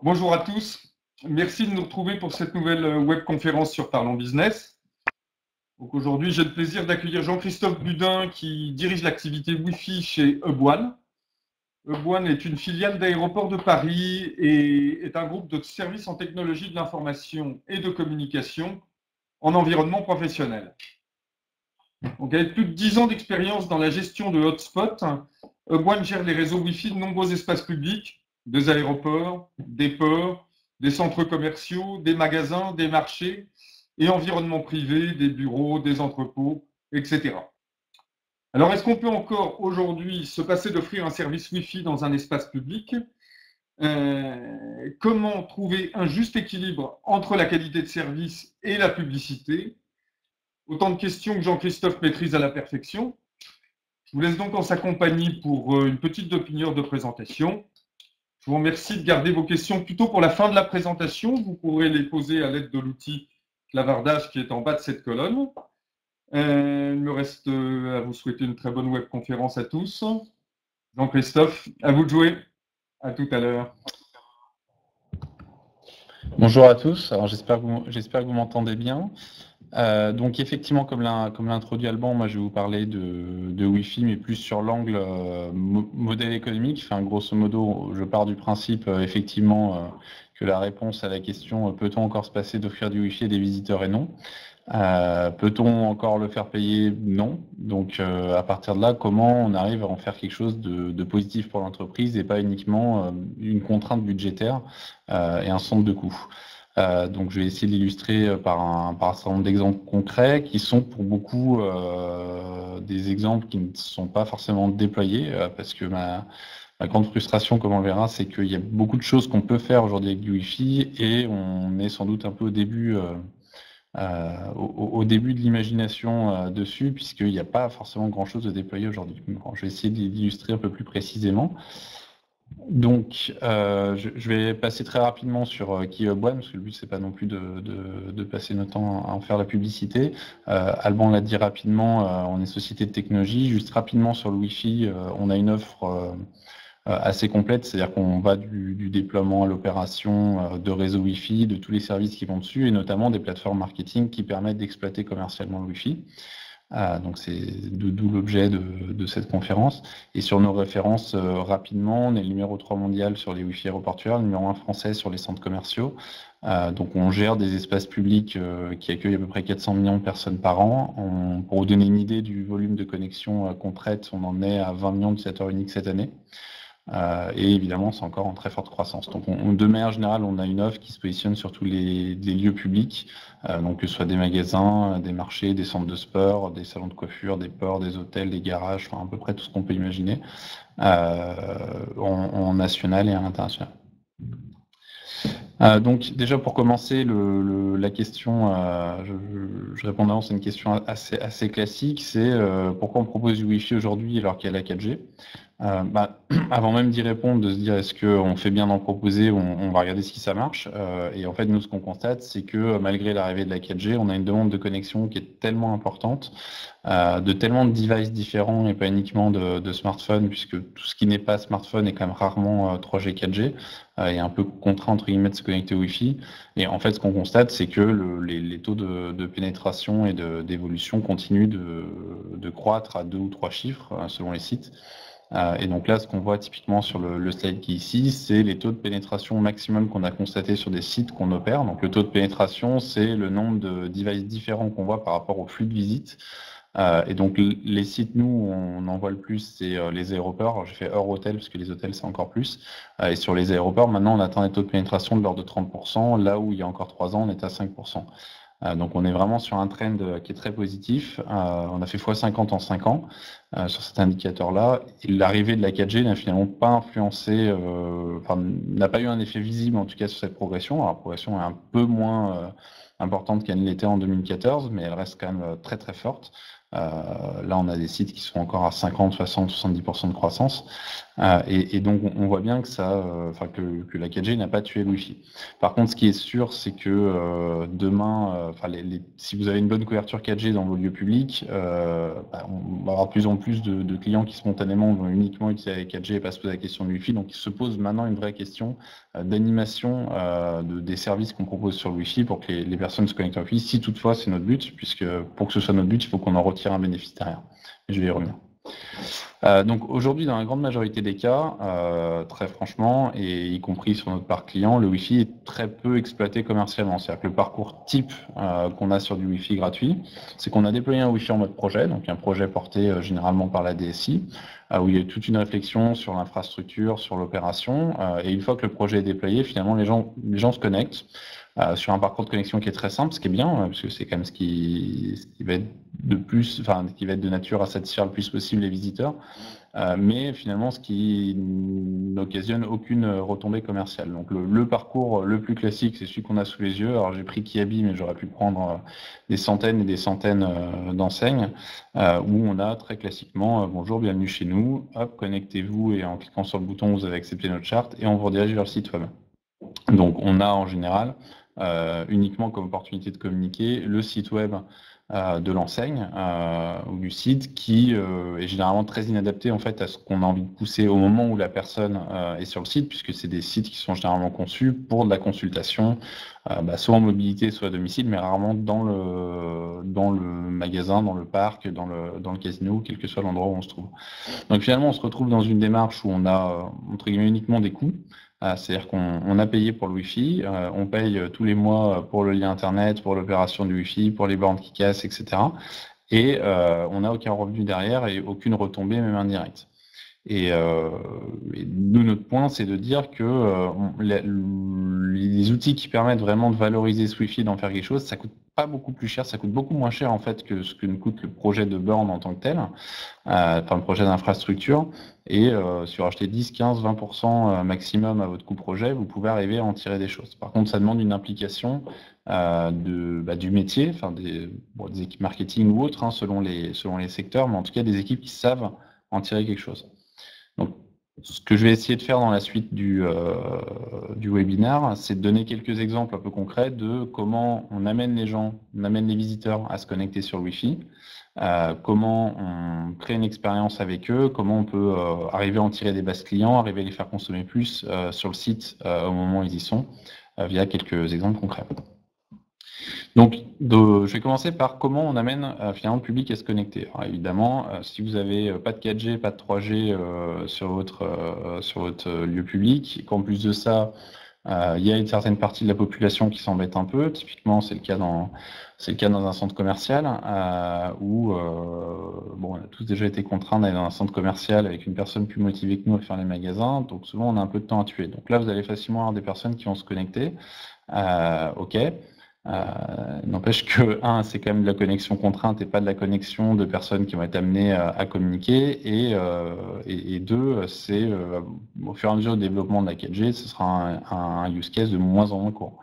Bonjour à tous. Merci de nous retrouver pour cette nouvelle webconférence sur Parlons Business. Donc aujourd'hui, j'ai le plaisir d'accueillir Jean-Christophe Budin qui dirige l'activité Wi-Fi chez Hub1. Hub1 est une filiale d'Aéroports de Paris et est un groupe de services en technologie de l'information et de communication en environnement professionnel. Donc, avec plus de 10 ans d'expérience dans la gestion de hotspots, Hub1 gère les réseaux Wi-Fi de nombreux espaces publics, des aéroports, des ports, des centres commerciaux, des magasins, des marchés et environnements privés, des bureaux, des entrepôts, etc. Alors, est-ce qu'on peut encore aujourd'hui se passer d'offrir un service Wi-Fi dans un espace public ? Comment trouver un juste équilibre entre la qualité de service et la publicité ? Autant de questions que Jean-Christophe maîtrise à la perfection. Je vous laisse donc en sa compagnie pour une petite demi-heure de présentation. Je vous remercie de garder vos questions plutôt pour la fin de la présentation. Vous pourrez les poser à l'aide de l'outil clavardage qui est en bas de cette colonne. Il me reste à vous souhaiter une très bonne webconférence à tous. Jean-Christophe, à vous de jouer. À tout à l'heure. Bonjour à tous. Alors j'espère que vous m'entendez bien. Donc effectivement, comme l'a introduit Alban, moi je vais vous parler de Wi-Fi, mais plus sur l'angle modèle économique. Enfin, grosso modo, je pars du principe effectivement que la réponse à la question peut-on encore se passer d'offrir du Wi-Fi à des visiteurs et non. Peut-on encore le faire payer? Non. Donc à partir de là, comment on arrive à en faire quelque chose de positif pour l'entreprise et pas uniquement une contrainte budgétaire et un centre de coût. Donc je vais essayer de l'illustrer par un certain nombre d'exemples concrets qui sont pour beaucoup des exemples qui ne sont pas forcément déployés parce que ma grande frustration, comme on verra, c'est qu'il y a beaucoup de choses qu'on peut faire aujourd'hui avec du Wi-Fi et on est sans doute un peu au début de l'imagination dessus, puisqu'il n'y a pas forcément grand-chose de déployer aujourd'hui. Bon, je vais essayer de l'illustrer un peu plus précisément. Donc, je vais passer très rapidement sur qui est Hub1, parce que le but, c'est pas non plus de passer notre temps à en faire la publicité. Alban l'a dit rapidement, on est société de technologie. Juste rapidement sur le Wi-Fi, on a une offre assez complète, c'est-à-dire qu'on va du déploiement à l'opération de réseau Wi-Fi, de tous les services qui vont dessus, et notamment des plateformes marketing qui permettent d'exploiter commercialement le Wi-Fi. Donc c'est d'où l'objet de cette conférence. Et sur nos références, rapidement, on est le numéro 3 mondial sur les Wi-Fi aéroportuaires, le numéro 1 français sur les centres commerciaux. Donc on gère des espaces publics qui accueillent à peu près 400 millions de personnes par an. Pour vous donner une idée du volume de connexion qu'on traite, on en est à 20 millions d'utilisateurs uniques cette année. Et évidemment, c'est encore en très forte croissance. Donc, de manière générale, on a une offre qui se positionne sur tous les lieux publics, donc que ce soit des magasins, des marchés, des centres de sport, des salons de coiffure, des ports, des hôtels, des garages, enfin à peu près tout ce qu'on peut imaginer, en national et à l'international. Donc déjà pour commencer, la question, je réponds d'avance, c'est une question assez classique, c'est pourquoi on propose du Wi-Fi aujourd'hui alors qu'il y a la 4G. Avant même d'y répondre, de se dire est-ce qu'on fait bien d'en proposer, on va regarder si ça marche. Et en fait, nous, ce qu'on constate, c'est que malgré l'arrivée de la 4G, on a une demande de connexion qui est tellement importante, de tellement de devices différents et pas uniquement de smartphones, puisque tout ce qui n'est pas smartphone est quand même rarement 3G, 4G, et un peu contraint entre guillemets de se connecter au Wi-Fi. Et en fait, ce qu'on constate, c'est que les taux de pénétration et d'évolution continuent de croître à 2 ou 3 chiffres selon les sites. Et donc là, ce qu'on voit typiquement sur le slide qui est ici, c'est les taux de pénétration maximum qu'on a constaté sur des sites qu'on opère. Donc le taux de pénétration, c'est le nombre de devices différents qu'on voit par rapport au flux de visites. Et donc les sites, nous, on en voit le plus, c'est les aéroports. Alors, j'ai fait hors hôtel, parce que les hôtels, c'est encore plus. Et sur les aéroports, maintenant, on atteint des taux de pénétration de l'ordre de 30%, là où il y a encore 3 ans, on était à 5%. Donc on est vraiment sur un trend qui est très positif. On a fait x50 en 5 ans sur cet indicateur-là. Et l'arrivée de la 4G n'a finalement pas influencé, n'a pas eu un effet visible en tout cas sur cette progression. Alors la progression est un peu moins importante qu'elle l'était en 2014, mais elle reste quand même très très forte. Là, on a des sites qui sont encore à 50, 60, 70% de croissance. Et donc, on voit bien que que la 4G n'a pas tué le Wi-Fi. Par contre, ce qui est sûr, c'est que demain, si vous avez une bonne couverture 4G dans vos lieux publics, on va avoir de plus en plus de clients qui spontanément vont uniquement utiliser la 4G et pas se poser la question du Wi-Fi. Donc, il se pose maintenant une vraie question d'animation des services qu'on propose sur le Wi-Fi pour que les personnes se connectent au Wi-Fi, si toutefois c'est notre but, puisque pour que ce soit notre but, il faut qu'on en retire un bénéfice derrière. Je vais y revenir. Donc aujourd'hui, dans la grande majorité des cas, très franchement, et y compris sur notre parc client, le Wi-Fi est très peu exploité commercialement. C'est-à-dire que le parcours type qu'on a sur du Wi-Fi gratuit, c'est qu'on a déployé un Wi-Fi en mode projet, donc un projet porté généralement par la DSI, où il y a toute une réflexion sur l'infrastructure, sur l'opération, et une fois que le projet est déployé, finalement, les gens se connectent. Sur un parcours de connexion qui est très simple, ce qui est bien, parce que c'est quand même ce qui va être qui va être de nature à satisfaire le plus possible les visiteurs, mais finalement ce qui n'occasionne aucune retombée commerciale. Donc le parcours le plus classique, c'est celui qu'on a sous les yeux. Alors j'ai pris Kiabi, mais j'aurais pu prendre des centaines et des centaines d'enseignes, où on a très classiquement bonjour, bienvenue chez nous, hop, connectez-vous, et en cliquant sur le bouton, vous avez accepté notre charte, et on vous redirige vers le site web. Donc on a en général uniquement comme opportunité de communiquer le site web de l'enseigne ou du site, qui est généralement très inadapté en fait à ce qu'on a envie de pousser au moment où la personne est sur le site, puisque c'est des sites qui sont généralement conçus pour de la consultation, soit en mobilité, soit à domicile, mais rarement dans le magasin, dans le parc, dans le casino, quel que soit l'endroit où on se trouve. Donc finalement, on se retrouve dans une démarche où on a entre guillemets uniquement des coûts. C'est-à-dire qu'on a payé pour le Wi-Fi, on paye tous les mois pour le lien Internet, pour l'opération du Wi-Fi, pour les bornes qui cassent, etc. Et on n'a aucun revenu derrière et aucune retombée, même indirecte. Et nous, notre point, c'est de dire que les outils qui permettent vraiment de valoriser ce Wi-Fi, d'en faire quelque chose, ça coûte pas beaucoup plus cher, ça coûte beaucoup moins cher en fait que ce que nous coûte le projet de borne en tant que tel, le projet d'infrastructure. Et sur acheter 10, 15, 20% maximum à votre coût projet, vous pouvez arriver à en tirer des choses. Par contre, ça demande une implication du métier, des équipes marketing ou autres, selon les secteurs, mais en tout cas des équipes qui savent en tirer quelque chose. Donc, ce que je vais essayer de faire dans la suite du webinaire, c'est de donner quelques exemples un peu concrets de comment on amène les visiteurs à se connecter sur le Wi-Fi, comment on crée une expérience avec eux, comment on peut arriver à en tirer des bases clients, arriver à les faire consommer plus sur le site au moment où ils y sont, via quelques exemples concrets. Donc, je vais commencer par comment on amène finalement le public à se connecter. Alors, évidemment, si vous n'avez pas de 4G, pas de 3G sur votre lieu public, et qu'en plus de ça, il y a une certaine partie de la population qui s'embête un peu. Typiquement, c'est le cas dans un centre commercial où on a tous déjà été contraints d'aller dans un centre commercial avec une personne plus motivée que nous à faire les magasins. Donc souvent, on a un peu de temps à tuer. Donc là, vous allez facilement avoir des personnes qui vont se connecter. OK. N'empêche que, c'est quand même de la connexion contrainte et pas de la connexion de personnes qui vont être amenées à communiquer. Et deux, c'est au fur et à mesure du développement de la 4G, ce sera un use case de moins en moins court.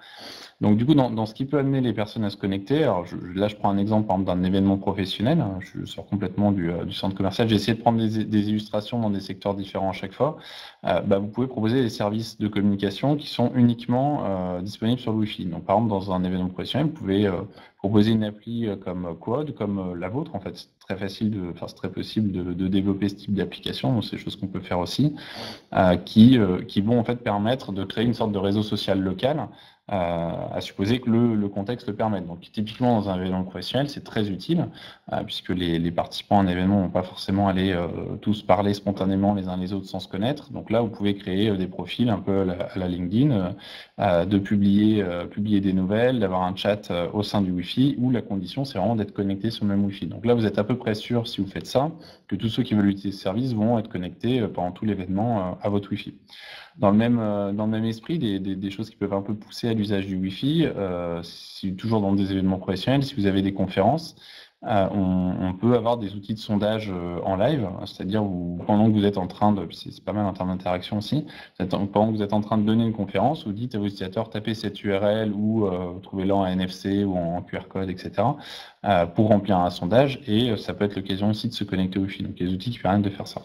Donc du coup, dans ce qui peut amener les personnes à se connecter, alors là je prends un exemple par exemple d'un événement professionnel, je sors complètement du centre commercial, j'ai essayé de prendre des illustrations dans des secteurs différents à chaque fois. Vous pouvez proposer des services de communication qui sont uniquement disponibles sur le Wi-Fi. Donc par exemple dans un événement professionnel, vous pouvez proposer une appli comme Quad, comme la vôtre. En fait, c'est très facile, c'est très possible de développer ce type d'application. Donc c'est des choses qu'on peut faire aussi, qui vont en fait permettre de créer une sorte de réseau social local, à supposer que le contexte le permette. Donc typiquement dans un événement professionnel, c'est très utile, puisque les participants à un événement ne vont pas forcément aller tous parler spontanément les uns les autres sans se connaître. Donc là, vous pouvez créer des profils un peu à la LinkedIn, de publier des nouvelles, d'avoir un chat au sein du Wi-Fi, où la condition, c'est vraiment d'être connecté sur le même Wi-Fi. Donc là, vous êtes à peu près sûr, si vous faites ça, que tous ceux qui veulent utiliser ce service vont être connectés pendant tout l'événement à votre Wi-Fi. Dans le même esprit, des choses qui peuvent un peu pousser à l'usage du Wi-Fi, toujours dans des événements professionnels, si vous avez des conférences, on peut avoir des outils de sondage en live, c'est-à-dire pendant que vous êtes en train de, c'est pas mal en termes d'interaction aussi, pendant que vous êtes en train de donner une conférence, vous dites à vos utilisateurs tapez cette URL ou trouvez-la en NFC ou en QR code, etc. Pour remplir un sondage, et ça peut être l'occasion aussi de se connecter au Wi-Fi. Donc les outils qui permettent de faire ça.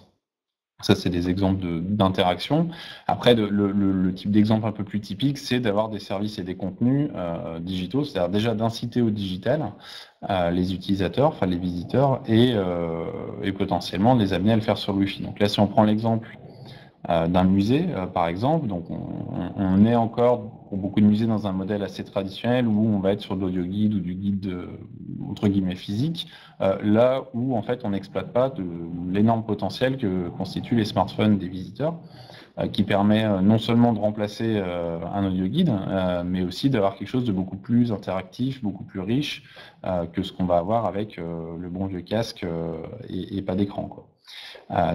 Ça, c'est des exemples d'interaction. Après, le type d'exemple un peu plus typique, c'est d'avoir des services et des contenus digitaux, c'est-à-dire déjà d'inciter au digital les utilisateurs, enfin les visiteurs, et potentiellement de les amener à le faire sur le Wi-Fi. Donc là, si on prend l'exemple d'un musée, par exemple, donc on est encore, pour beaucoup de musées, dans un modèle assez traditionnel où on va être sur de l'audio guide ou du guide entre guillemets physique, là où en fait on n'exploite pas l'énorme potentiel que constituent les smartphones des visiteurs, qui permet non seulement de remplacer un audio guide, mais aussi d'avoir quelque chose de beaucoup plus interactif, beaucoup plus riche que ce qu'on va avoir avec le bon vieux casque et pas d'écran, quoi.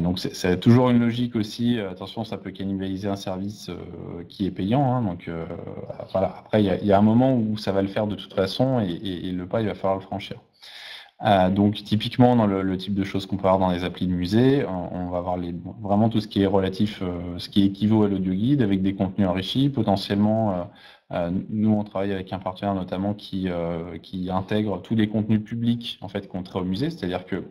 Donc c'est toujours une logique aussi, attention, ça peut cannibaliser un service qui est payant, hein, donc voilà. Après il y a un moment où ça va le faire de toute façon, et le pas il va falloir le franchir. Donc typiquement dans le type de choses qu'on peut avoir dans les applis de musée, on va avoir vraiment tout ce qui est relatif, ce qui équivaut à l'audio guide, avec des contenus enrichis, potentiellement. Nous, on travaille avec un partenaire notamment qui intègre tous les contenus publics en fait qu'on crée au musée, c'est-à-dire que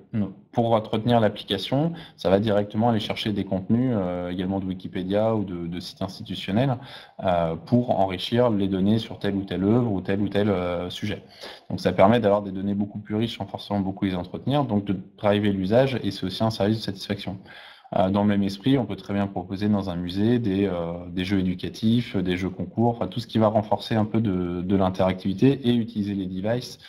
pour entretenir l'application, ça va directement aller chercher des contenus également de Wikipédia ou de sites institutionnels pour enrichir les données sur telle ou telle œuvre ou tel sujet. Donc ça permet d'avoir des données beaucoup plus riches sans forcément beaucoup les entretenir, donc de driver l'usage, et c'est aussi un service de satisfaction. Dans le même esprit, on peut très bien proposer dans un musée des jeux éducatifs, des jeux concours, enfin tout ce qui va renforcer un peu de l'interactivité et utiliser les devices,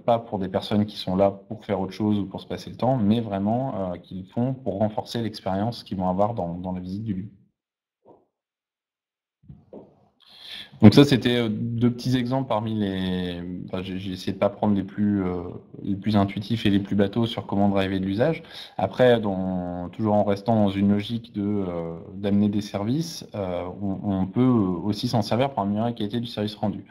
pas pour des personnes qui sont là pour faire autre chose ou pour se passer le temps, mais vraiment qu'ils font pour renforcer l'expérience qu'ils vont avoir dans la visite du lieu. Donc ça, c'était deux petits exemples parmi les... Enfin, j'ai essayé de pas prendre les plus intuitifs et les plus bateaux sur comment driver de l'usage. Après, toujours en restant dans une logique d'amener des services, on peut aussi s'en servir pour améliorer la qualité du service rendu.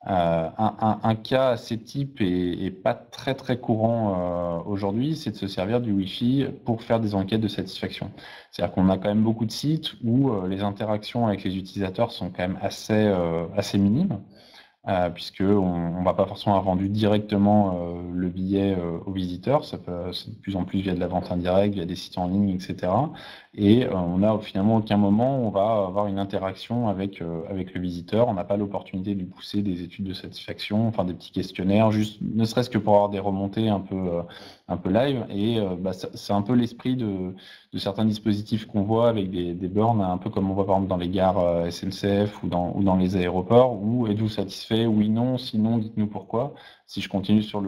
Un cas assez type et pas très très courant aujourd'hui, c'est de se servir du Wi-Fi pour faire des enquêtes de satisfaction. C'est-à-dire qu'on a quand même beaucoup de sites où les interactions avec les utilisateurs sont quand même assez minimes, puisqu'on ne va pas forcément avoir vendu directement le billet aux visiteurs, c'est de plus en plus via de la vente indirecte, via des sites en ligne, etc. Et on n'a finalement aucun moment où on va avoir une interaction avec le visiteur. On n'a pas l'opportunité de lui pousser des études de satisfaction, enfin des petits questionnaires, juste ne serait-ce que pour avoir des remontées un peu live. Et c'est un peu l'esprit de certains dispositifs qu'on voit avec des bornes, un peu comme on voit par exemple dans les gares SNCF ou dans les aéroports, où êtes-vous satisfait? Oui, non, sinon, dites-nous pourquoi. Si je continue sur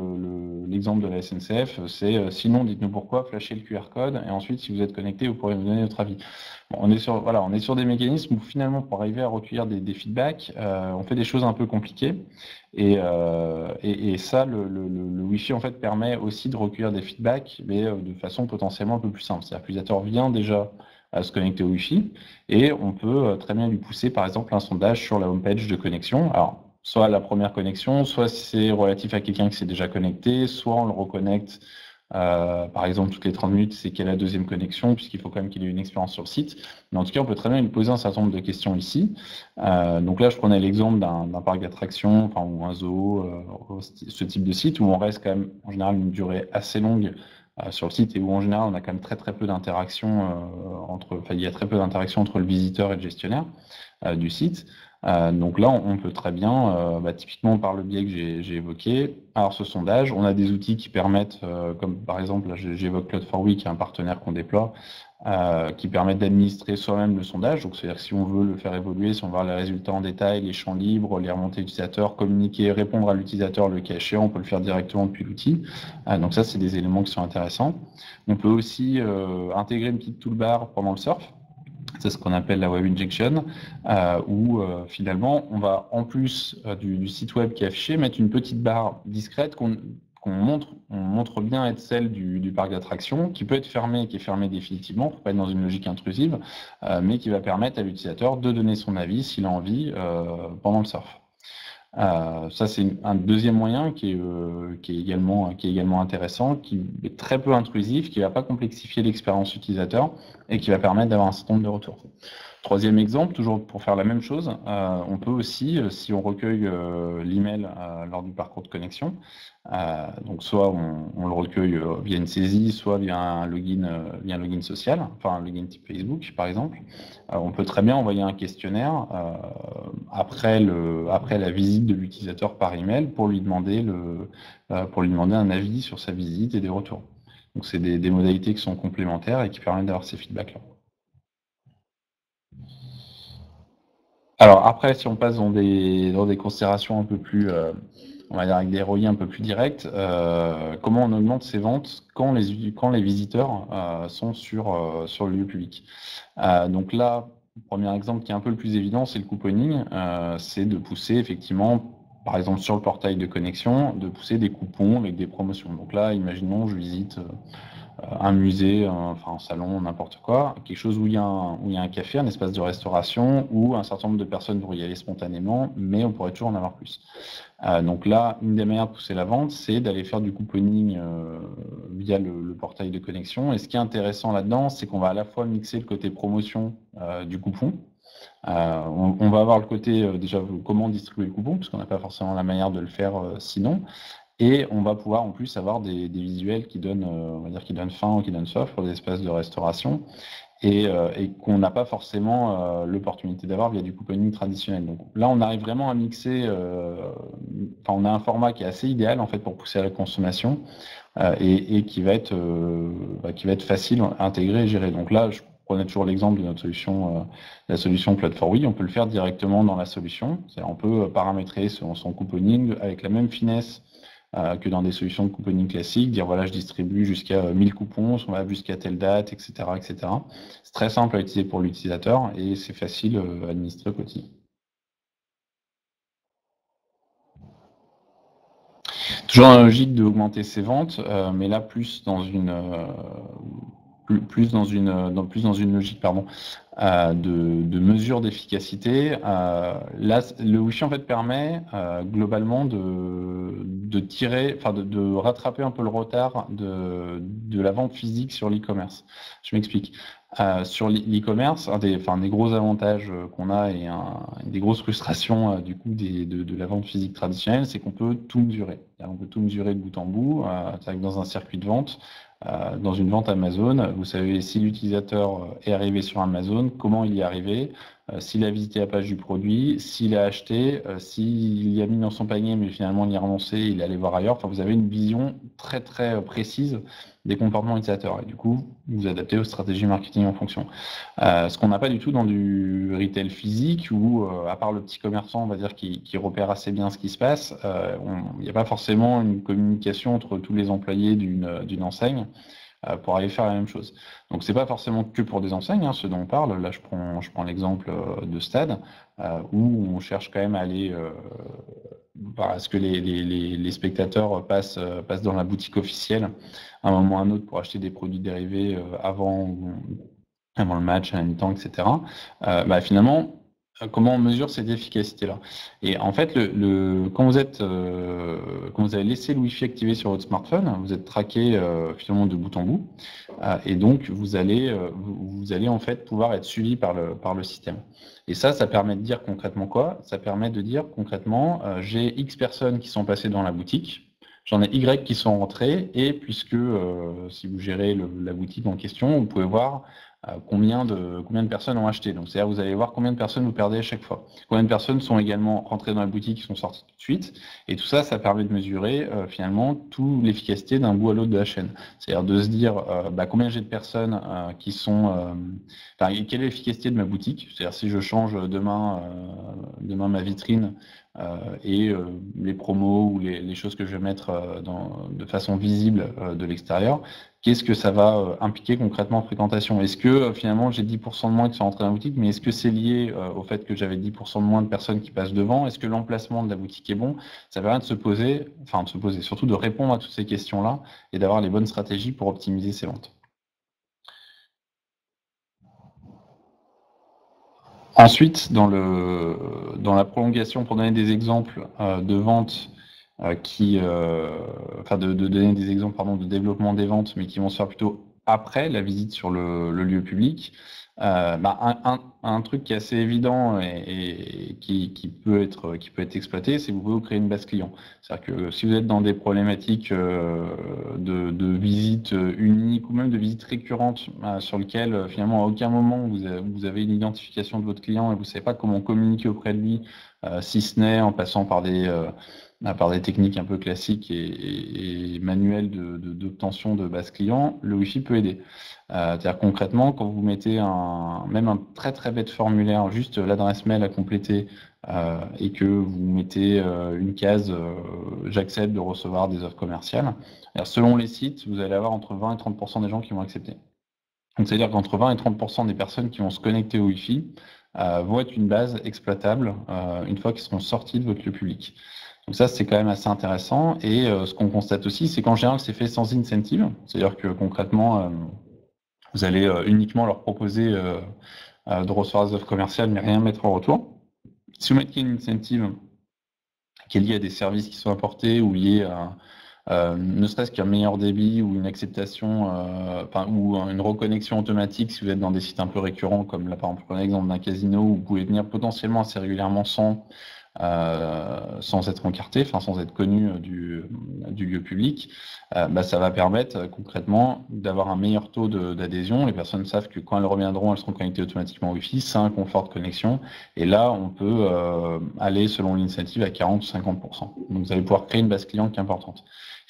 l'exemple de la SNCF, c'est sinon, dites-nous pourquoi, flashez le QR code, et ensuite, si vous êtes connecté, vous pourrez nous donner votre avis. Bon, on est sur des mécanismes où finalement, pour arriver à recueillir des feedbacks, on fait des choses un peu compliquées. Et ça, le Wi-Fi en fait permet aussi de recueillir des feedbacks, mais de façon potentiellement un peu plus simple. C'est-à-dire que l'utilisateur vient déjà à se connecter au Wi-Fi, et on peut très bien lui pousser, par exemple, un sondage sur la homepage de connexion. Alors, soit la première connexion, soit c'est relatif à quelqu'un qui s'est déjà connecté, soit on le reconnecte, par exemple, toutes les 30 minutes, c'est qu'il y a la deuxième connexion, puisqu'il faut quand même qu'il ait une expérience sur le site. Mais en tout cas, on peut très bien lui poser un certain nombre de questions ici. Donc là, je prenais l'exemple d'un parc d'attractions, enfin, ou un zoo, ce type de site, où on reste quand même, en général, une durée assez longue sur le site, et où en général, on a quand même très peu d'interaction il y a très peu d'interaction entre le visiteur et le gestionnaire du site. Donc là, on peut très bien, typiquement par le biais que j'ai évoqué, alors ce sondage, on a des outils qui permettent, comme par exemple, là j'évoque Cloud4We, qui est un partenaire qu'on déploie, qui permettent d'administrer soi-même le sondage. Donc c'est-à-dire que si on veut le faire évoluer, si on veut voir les résultats en détail, les champs libres, les remontées utilisateurs, communiquer, répondre à l'utilisateur le cas échéant, on peut le faire directement depuis l'outil. Donc ça, c'est des éléments qui sont intéressants. On peut aussi intégrer une petite toolbar pendant le surf. C'est ce qu'on appelle la Web Injection, où finalement, on va, en plus du site web qui est affiché, mettre une petite barre discrète qu'on montre bien être celle du parc d'attractions, qui peut être fermée, qui est fermée définitivement, pour pas être dans une logique intrusive, mais qui va permettre à l'utilisateur de donner son avis, s'il a envie, pendant le surf. Ça, c'est un deuxième moyen qui est également intéressant, qui est très peu intrusif, qui ne va pas complexifier l'expérience utilisateur et qui va permettre d'avoir un certain nombre de retours. Troisième exemple, toujours pour faire la même chose, on peut aussi, si on recueille l'email lors du parcours de connexion, donc soit on le recueille via une saisie, soit via un login social, enfin un login type Facebook par exemple, on peut très bien envoyer un questionnaire après la visite de l'utilisateur par email pour lui demander un avis sur sa visite et des retours. Donc c'est des modalités qui sont complémentaires et qui permettent d'avoir ces feedbacks-là. Alors après, si on passe dans des considérations un peu plus, on va dire avec des ROI un peu plus directs, comment on augmente ses ventes quand les visiteurs sont sur le lieu public. Donc là, le premier exemple qui est un peu le plus évident, c'est le couponing. C'est de pousser effectivement, par exemple sur le portail de connexion, de pousser des coupons avec des promotions. Donc là, imaginons, je visite un musée, un salon, n'importe quoi, quelque chose où il y a un café, un espace de restauration, où un certain nombre de personnes vont y aller spontanément, mais on pourrait toujours en avoir plus. Donc là, une des manières de pousser la vente, c'est d'aller faire du couponing via le portail de connexion. Et ce qui est intéressant là-dedans, c'est qu'on va à la fois mixer le côté promotion du coupon. On va avoir le côté déjà comment distribuer le coupon, parce qu'on n'a pas forcément la manière de le faire sinon. Et on va pouvoir en plus avoir des visuels qui donnent, on va dire, qui donnent faim ou qui donnent soif pour des espaces de restauration et qu'on n'a pas forcément l'opportunité d'avoir via du couponing traditionnel. Donc là, on arrive vraiment à mixer, on a un format qui est assez idéal en fait pour pousser à la consommation et qui va être facile à intégrer et gérer. Donc là, je prenais toujours l'exemple de notre solution, la solution Plot4We, on peut le faire directement dans la solution. C'est-à-dire on peut paramétrer son couponing avec la même finesse que dans des solutions de couponing classiques, dire voilà, je distribue jusqu'à 1000 coupons, on va jusqu'à telle date, etc., etc. C'est très simple à utiliser pour l'utilisateur et c'est facile à administrer au quotidien. Toujours dans la logique d'augmenter ses ventes, mais là plus dans une logique de mesure d'efficacité. Là, le Wi-Fi en fait permet globalement de tirer, de rattraper un peu le retard de la vente physique sur l'e-commerce. Je m'explique. Sur l'e-commerce, un des gros avantages qu'on a et des grosses frustrations du coup de la vente physique traditionnelle, c'est qu'on peut tout mesurer. On peut tout mesurer de bout en bout. Dans un circuit de vente, dans une vente Amazon, vous savez si l'utilisateur est arrivé sur Amazon, comment il y est arrivé, s'il a visité la page du produit, s'il a acheté, s'il y a mis dans son panier mais finalement il y a renoncé, il est allé voir ailleurs. Enfin, vous avez une vision très très précise des comportements utilisateurs et du coup vous adaptez aux stratégies marketing en fonction. Ce qu'on n'a pas du tout dans du retail physique où à part le petit commerçant on va dire qui repère assez bien ce qui se passe, il n'y a pas forcément une communication entre tous les employés d'une enseigne pour aller faire la même chose. Donc c'est pas forcément que pour des enseignes, ce dont on parle. Là je prends l'exemple de Stade où on cherche quand même à aller à ce que les spectateurs passent dans la boutique officielle à un moment ou à un autre pour acheter des produits dérivés avant le match, à la mi-temps, etc. Finalement, comment on mesure cette efficacité-là? Et en fait, quand vous avez laissé le Wi-Fi activé sur votre smartphone, vous êtes traqué finalement de bout en bout, et donc vous allez en fait pouvoir être suivi par le système. Et ça permet de dire concrètement quoi? Ça permet de dire concrètement, j'ai X personnes qui sont passées dans la boutique. J'en ai Y qui sont rentrés et puisque si vous gérez la boutique en question, vous pouvez voir combien de personnes ont acheté. Donc c'est-à-dire vous allez voir combien de personnes vous perdez à chaque fois. Combien de personnes sont également rentrées dans la boutique et sont sorties tout de suite. Et tout ça, ça permet de mesurer finalement toute l'efficacité d'un bout à l'autre de la chaîne. C'est-à-dire de se dire combien j'ai de personnes qui sont... quelle est l'efficacité de ma boutique? C'est-à-dire si je change demain ma vitrine et les promos ou les choses que je vais mettre de façon visible de l'extérieur, qu'est-ce que ça va impliquer concrètement en fréquentation? Est-ce que finalement j'ai 10% de moins qui sont rentrés dans la boutique, mais est-ce que c'est lié au fait que j'avais 10% de moins de personnes qui passent devant? Est-ce que l'emplacement de la boutique est bon? Ça permet de se poser, surtout de répondre à toutes ces questions-là et d'avoir les bonnes stratégies pour optimiser ses ventes. Ensuite, dans la prolongation, pour donner des exemples de vente de donner des exemples de développement des ventes, mais qui vont se faire plutôt après la visite sur le lieu public. Un truc qui est assez évident et qui peut être exploité, c'est que vous pouvez créer une base client. C'est-à-dire que si vous êtes dans des problématiques de visite unique ou même de visite récurrente sur lequel finalement à aucun moment vous avez une identification de votre client et vous ne savez pas comment communiquer auprès de lui, si ce n'est en passant par des techniques un peu classiques et manuelles d'obtention de base client, le Wi-Fi peut aider. C'est-à-dire concrètement, quand vous mettez même un très très bête formulaire, juste l'adresse mail à compléter et que vous mettez une case j'accepte de recevoir des offres commerciales, alors, selon les sites, vous allez avoir entre 20 et 30% des gens qui vont accepter. Donc c'est-à-dire qu'entre 20 et 30% des personnes qui vont se connecter au Wi-Fi vont être une base exploitable une fois qu'ils seront sortis de votre lieu public. Donc ça, c'est quand même assez intéressant. Et ce qu'on constate aussi, c'est qu'en général, c'est fait sans incentive. C'est-à-dire que concrètement, vous allez uniquement leur proposer de recevoir des offres commerciales, mais rien mettre en retour. Si vous mettez une incentive qui est liée à des services qui sont apportés ou liée à ne serait-ce qu'un meilleur débit ou une acceptation, ou une reconnexion automatique si vous êtes dans des sites un peu récurrents, comme là par exemple l'exemple d'un casino où vous pouvez venir potentiellement assez régulièrement sans être encarté, sans être connu du lieu public, ça va permettre concrètement d'avoir un meilleur taux d'adhésion. Les personnes savent que quand elles reviendront, elles seront connectées automatiquement au Wi-Fi, c'est un confort de connexion. Et là, on peut aller, selon l'initiative, à 40 ou 50%. Donc vous allez pouvoir créer une base client qui est importante.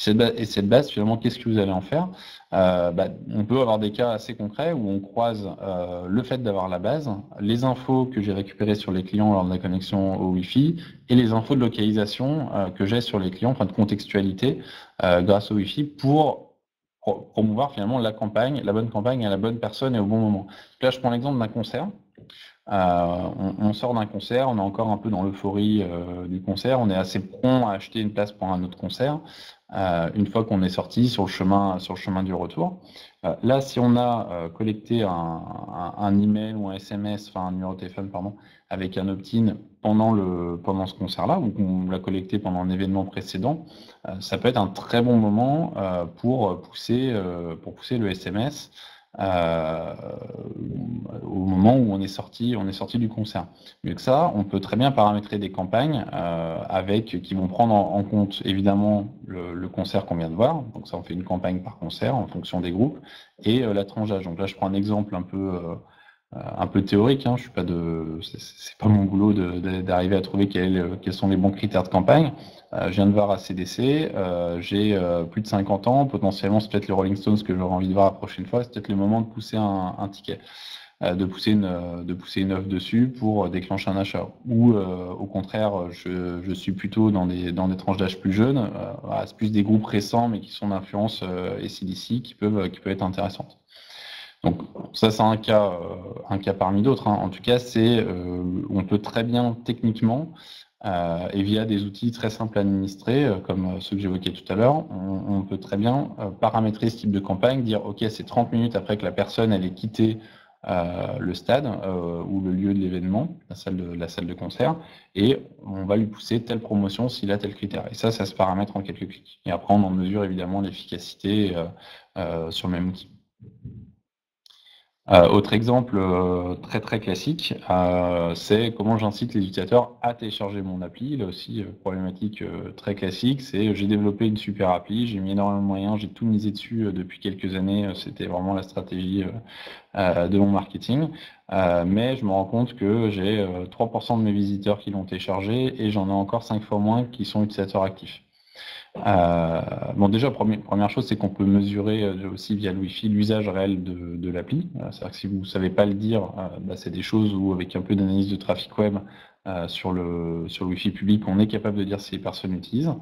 Et cette base, finalement, qu'est-ce que vous allez en faire ? On peut avoir des cas assez concrets où on croise le fait d'avoir la base, les infos que j'ai récupérées sur les clients lors de la connexion au Wi-Fi et les infos de localisation que j'ai sur les clients, de contextualité grâce au Wi-Fi pour promouvoir finalement la bonne campagne à la bonne personne et au bon moment. Là, je prends l'exemple d'un concert. On sort d'un concert, on est encore un peu dans l'euphorie du concert, on est assez prompt à acheter une place pour un autre concert. Une fois qu'on est sorti sur le chemin du retour. Là, si on a collecté un email ou un SMS, un numéro de téléphone, avec un opt-in pendant ce concert-là, ou qu'on l'a collecté pendant un événement précédent, ça peut être un très bon moment pour pousser le SMS au moment où on est sorti du concert. Mieux que ça, on peut très bien paramétrer des campagnes qui vont prendre en compte évidemment le concert qu'on vient de voir. Donc ça, on fait une campagne par concert en fonction des groupes et la tranche d'âge. Donc là, je prends un exemple un peu théorique. Je suis pas c'est pas mon boulot d'arriver à trouver quels sont les bons critères de campagne. Je viens de voir à CDC, j'ai plus de 50 ans, potentiellement c'est peut-être les Rolling Stones que j'aurais envie de voir la prochaine fois, c'est peut-être le moment de pousser un ticket, de pousser une offre dessus pour déclencher un achat. Ou au contraire, je suis plutôt dans des tranches d'âge plus jeunes, c'est plus des groupes récents mais qui sont d'influence AC/DC qui peuvent être intéressantes. Donc ça c'est un cas parmi d'autres. En tout cas, on peut très bien techniquement et via des outils très simples à administrer, comme ceux que j'évoquais tout à l'heure, on peut très bien paramétrer ce type de campagne, dire ok, c'est 30 minutes après que la personne ait quitté le stade ou le lieu de l'événement, la salle de concert, et on va lui pousser telle promotion s'il a tel critère. Et ça se paramètre en quelques clics. Et après, on en mesure évidemment l'efficacité sur le même outil. Autre exemple très très classique, c'est comment j'incite les utilisateurs à télécharger mon appli. Là aussi, problématique très classique, c'est j'ai développé une super appli, j'ai mis énormément de moyens, j'ai tout misé dessus depuis quelques années, c'était vraiment la stratégie de mon marketing, mais je me rends compte que j'ai 3% de mes visiteurs qui l'ont téléchargé et j'en ai encore 5 fois moins qui sont utilisateurs actifs. Déjà, première chose, c'est qu'on peut mesurer aussi via le Wi-Fi l'usage réel de l'appli. C'est-à-dire que si vous ne savez pas le dire, c'est des choses où, avec un peu d'analyse de trafic web sur le Wi-Fi public, on est capable de dire si les personnes utilisent.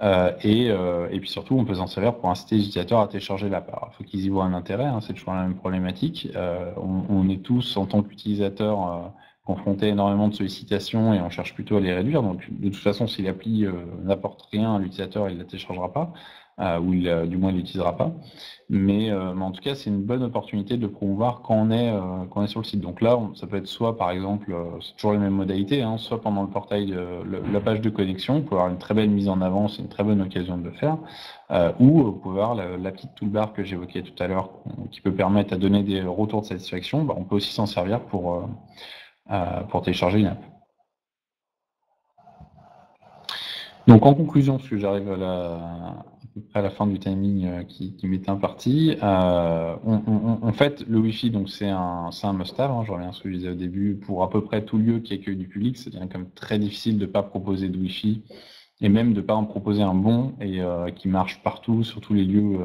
Et puis surtout, on peut s'en servir pour inciter les utilisateurs à télécharger l'app. Alors, il faut qu'ils y voient un intérêt, c'est toujours la même problématique. On est tous, en tant qu'utilisateurs, confronté à énormément de sollicitations et on cherche plutôt à les réduire. Donc, de toute façon, si l'appli n'apporte rien à l'utilisateur, il ne la téléchargera pas. ou du moins il l'utilisera pas. Mais en tout cas, c'est une bonne opportunité de le promouvoir quand on est sur le site. Donc là, ça peut être soit, par exemple, c'est toujours les mêmes modalités, hein, soit pendant le portail, la page de connexion, pour avoir une très belle mise en avant, c'est une très bonne occasion de le faire, ou vous pouvez avoir la petite toolbar que j'évoquais tout à l'heure, qui peut permettre à donner des retours de satisfaction. On peut aussi s'en servir pour télécharger une app. Donc en conclusion, parce que j'arrive à peu près à la fin du timing qui m'était imparti, en fait, le Wi-Fi, donc c'est un must-have, hein, je reviens à ce que je disais au début, pour à peu près tout lieu qui accueille du public, c'est quand même très difficile de ne pas proposer de Wi-Fi, et même de ne pas en proposer un bon, et qui marche partout, sur tous les lieux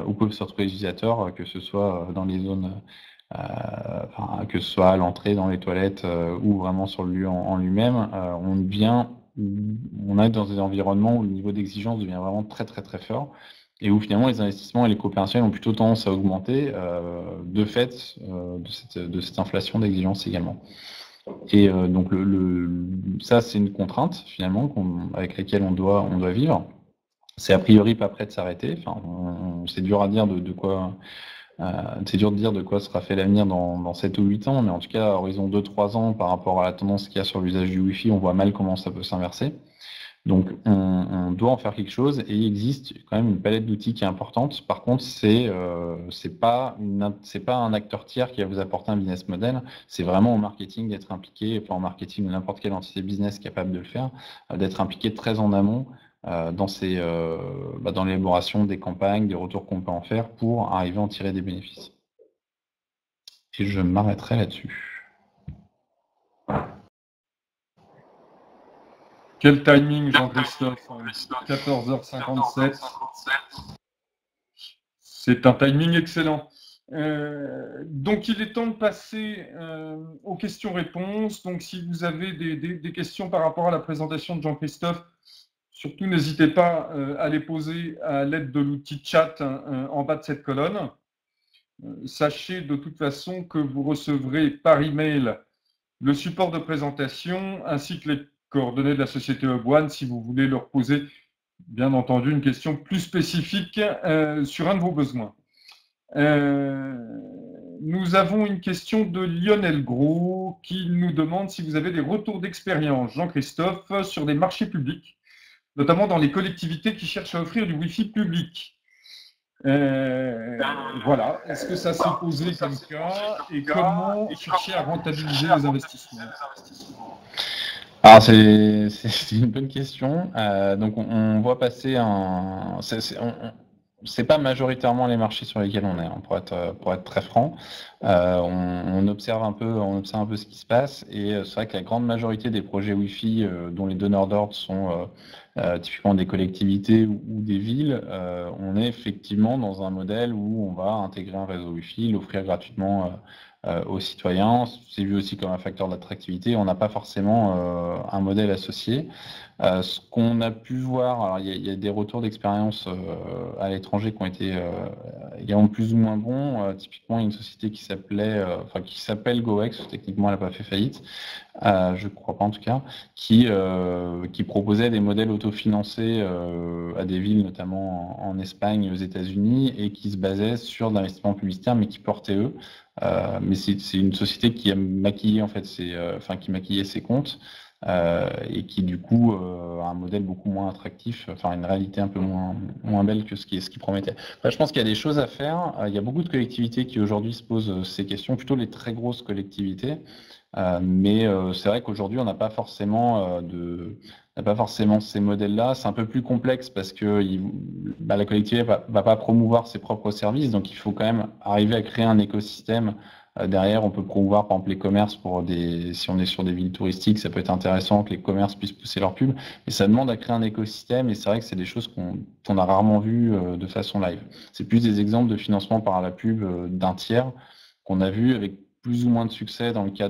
où peuvent se retrouver les utilisateurs, que ce soit dans les zones, que ce soit à l'entrée, dans les toilettes, ou vraiment sur le lieu en lui-même. On est dans des environnements où le niveau d'exigence devient vraiment très très très fort et où finalement les investissements et les coopérations ont plutôt tendance à augmenter de fait de cette inflation d'exigence également. Et donc ça c'est une contrainte finalement avec laquelle on doit vivre. C'est a priori pas prêt de s'arrêter. Enfin, c'est dur à dire de quoi. C'est dur de dire de quoi sera fait l'avenir dans 7 ou 8 ans, mais en tout cas, à horizon 2-3 ans, par rapport à la tendance qu'il y a sur l'usage du Wi-Fi, on voit mal comment ça peut s'inverser. Donc, on doit en faire quelque chose et il existe quand même une palette d'outils qui est importante. Par contre, c'est pas un acteur tiers qui va vous apporter un business model. C'est vraiment au marketing d'être impliqué, pas en marketing ou n'importe quelle entité business capable de le faire, d'être impliqué très en amont dans l'élaboration des campagnes, des retours qu'on peut en faire pour arriver à en tirer des bénéfices. Et je m'arrêterai là-dessus. Quel timing, Jean-Christophe, 14h57. C'est un timing excellent. Donc, il est temps de passer aux questions-réponses. Donc, si vous avez des questions par rapport à la présentation de Jean-Christophe, surtout n'hésitez pas à les poser à l'aide de l'outil chat en bas de cette colonne. Sachez de toute façon que vous recevrez par email le support de présentation ainsi que les coordonnées de la société Hub1 si vous voulez leur poser, bien entendu, une question plus spécifique sur un de vos besoins. Nous avons une question de Lionel Gros qui nous demande si vous avez des retours d'expérience, Jean-Christophe, sur des marchés publics, notamment dans les collectivités qui cherchent à offrir du Wi-Fi public. Voilà, est-ce que ça s'est posé comme cas et comment chercher à rentabiliser les investissements? Alors c'est une bonne question. Donc on voit passer c'est pas majoritairement les marchés sur lesquels on est, hein, pour être très franc. On observe un peu ce qui se passe et c'est vrai que la grande majorité des projets Wi-Fi dont les donneurs d'ordre sont typiquement des collectivités ou des villes, on est effectivement dans un modèle où on va intégrer un réseau Wi-Fi, l'offrir gratuitement aux citoyens. C'est vu aussi comme un facteur d'attractivité. On n'a pas forcément un modèle associé. Ce qu'on a pu voir, alors il y a des retours d'expérience à l'étranger qui ont été également plus ou moins bons. Typiquement, il y a une société qui s'appelle GoEx, techniquement elle n'a pas fait faillite, je ne crois pas en tout cas, qui proposait des modèles autofinancés à des villes, notamment en Espagne et aux États-Unis, et qui se basait sur de l'investissement publicitaire, mais qui portait eux. Mais c'est une société qui a maquillé en fait qui maquillait ses comptes et qui du coup a un modèle beaucoup moins attractif, une réalité un peu moins belle que ce qui promettait. Après, je pense qu'il y a des choses à faire. Il y a beaucoup de collectivités qui aujourd'hui se posent ces questions, plutôt les très grosses collectivités. Mais c'est vrai qu'aujourd'hui on n'a pas forcément ces modèles-là. C'est un peu plus complexe parce que la collectivité va pas promouvoir ses propres services, donc il faut quand même arriver à créer un écosystème. Derrière, on peut promouvoir par exemple les commerces si on est sur des villes touristiques, ça peut être intéressant que les commerces puissent pousser leur pub, mais ça demande à créer un écosystème et c'est vrai que c'est des choses qu'on a rarement vues de façon live. C'est plus des exemples de financement par la pub d'un tiers qu'on a vu avec plus ou moins de succès dans le cas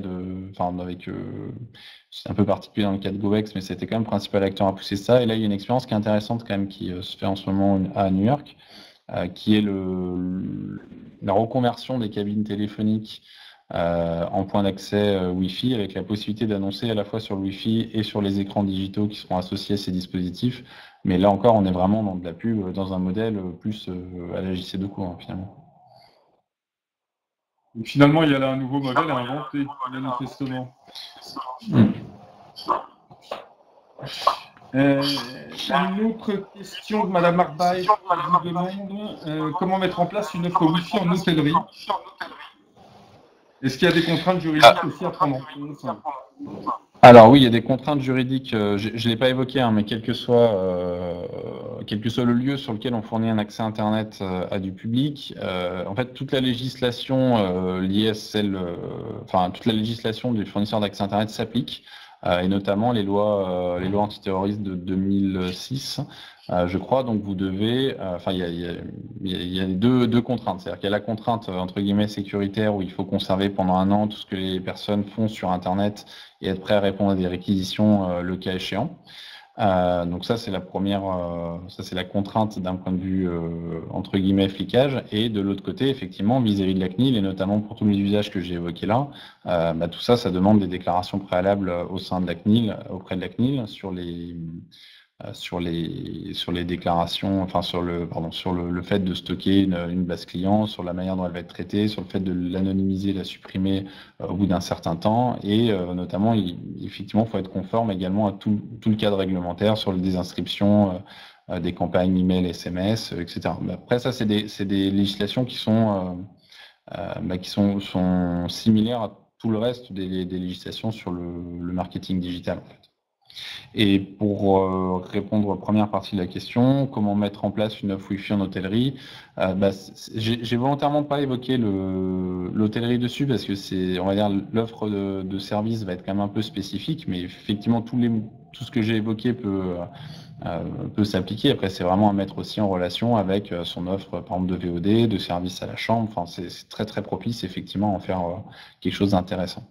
c'est un peu particulier dans le cas de GoEx, mais c'était quand même le principal acteur à pousser ça. Et là, il y a une expérience qui est intéressante quand même qui se fait en ce moment à New York, qui est la reconversion des cabines téléphoniques en point d'accès Wi-Fi, avec la possibilité d'annoncer à la fois sur le Wi-Fi et sur les écrans digitaux qui seront associés à ces dispositifs. Mais là encore, on est vraiment dans de la pub, dans un modèle plus à la JC Deco, finalement. Donc, finalement, il y a là un nouveau modèle à inventer, manifestement. Une autre question de Madame Arbaï qui vous demande comment mettre en place une offre Wi-Fi en hôtellerie. Est-ce qu'il y a des contraintes juridiques aussi à prendre en compte? Alors oui, il y a des contraintes juridiques, je ne l'ai pas évoqué, mais quel que soit le lieu sur lequel on fournit un accès Internet à du public, en fait, toute la législation liée à toute la législation du fournisseur d'accès Internet s'applique, et notamment les lois antiterroristes de 2006, je crois. Donc vous devez, il y a deux contraintes. C'est-à-dire qu'il y a la contrainte entre guillemets sécuritaire où il faut conserver pendant 1 an tout ce que les personnes font sur Internet et être prêt à répondre à des réquisitions le cas échéant. Donc ça c'est la première, ça c'est la contrainte d'un point de vue entre guillemets flicage. Et de l'autre côté, effectivement, vis-à-vis de la CNIL et notamment pour tous les usages que j'ai évoqués là, tout ça, ça demande des déclarations préalables au sein de la CNIL, auprès de la CNIL sur les déclarations, sur le fait de stocker une base client, sur la manière dont elle va être traitée, sur le fait de l'anonymiser, la supprimer au bout d'un certain temps, et notamment, effectivement, il faut être conforme également à tout le cadre réglementaire sur les désinscriptions des campagnes email, SMS, etc. Mais après, ça, c'est des législations qui sont similaires à tout le reste des législations sur le marketing digital, en fait. Et pour répondre à la première partie de la question, comment mettre en place une offre Wi-Fi en hôtellerie, j'ai volontairement pas évoqué l'hôtellerie dessus parce que on va dire, l'offre de service va être quand même un peu spécifique, mais effectivement tout ce que j'ai évoqué peut s'appliquer. Après, c'est vraiment à mettre aussi en relation avec son offre, par exemple, de VOD, de service à la chambre. Enfin, c'est très très propice effectivement à en faire quelque chose d'intéressant.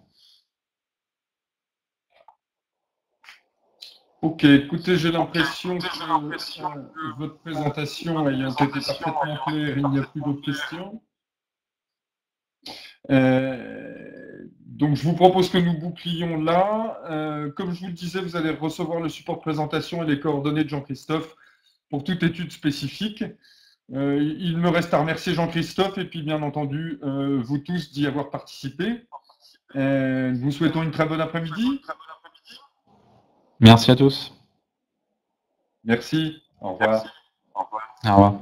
Ok, écoutez, j'ai l'impression que votre présentation ayant été parfaitement claire, il n'y a plus d'autres questions. Donc, je vous propose que nous bouclions là. Comme je vous le disais, vous allez recevoir le support de présentation et les coordonnées de Jean-Christophe pour toute étude spécifique. Il me reste à remercier Jean-Christophe et puis, bien entendu, vous tous d'y avoir participé. Nous vous souhaitons une très bonne après-midi. Merci à tous. Merci. Au revoir. Au revoir.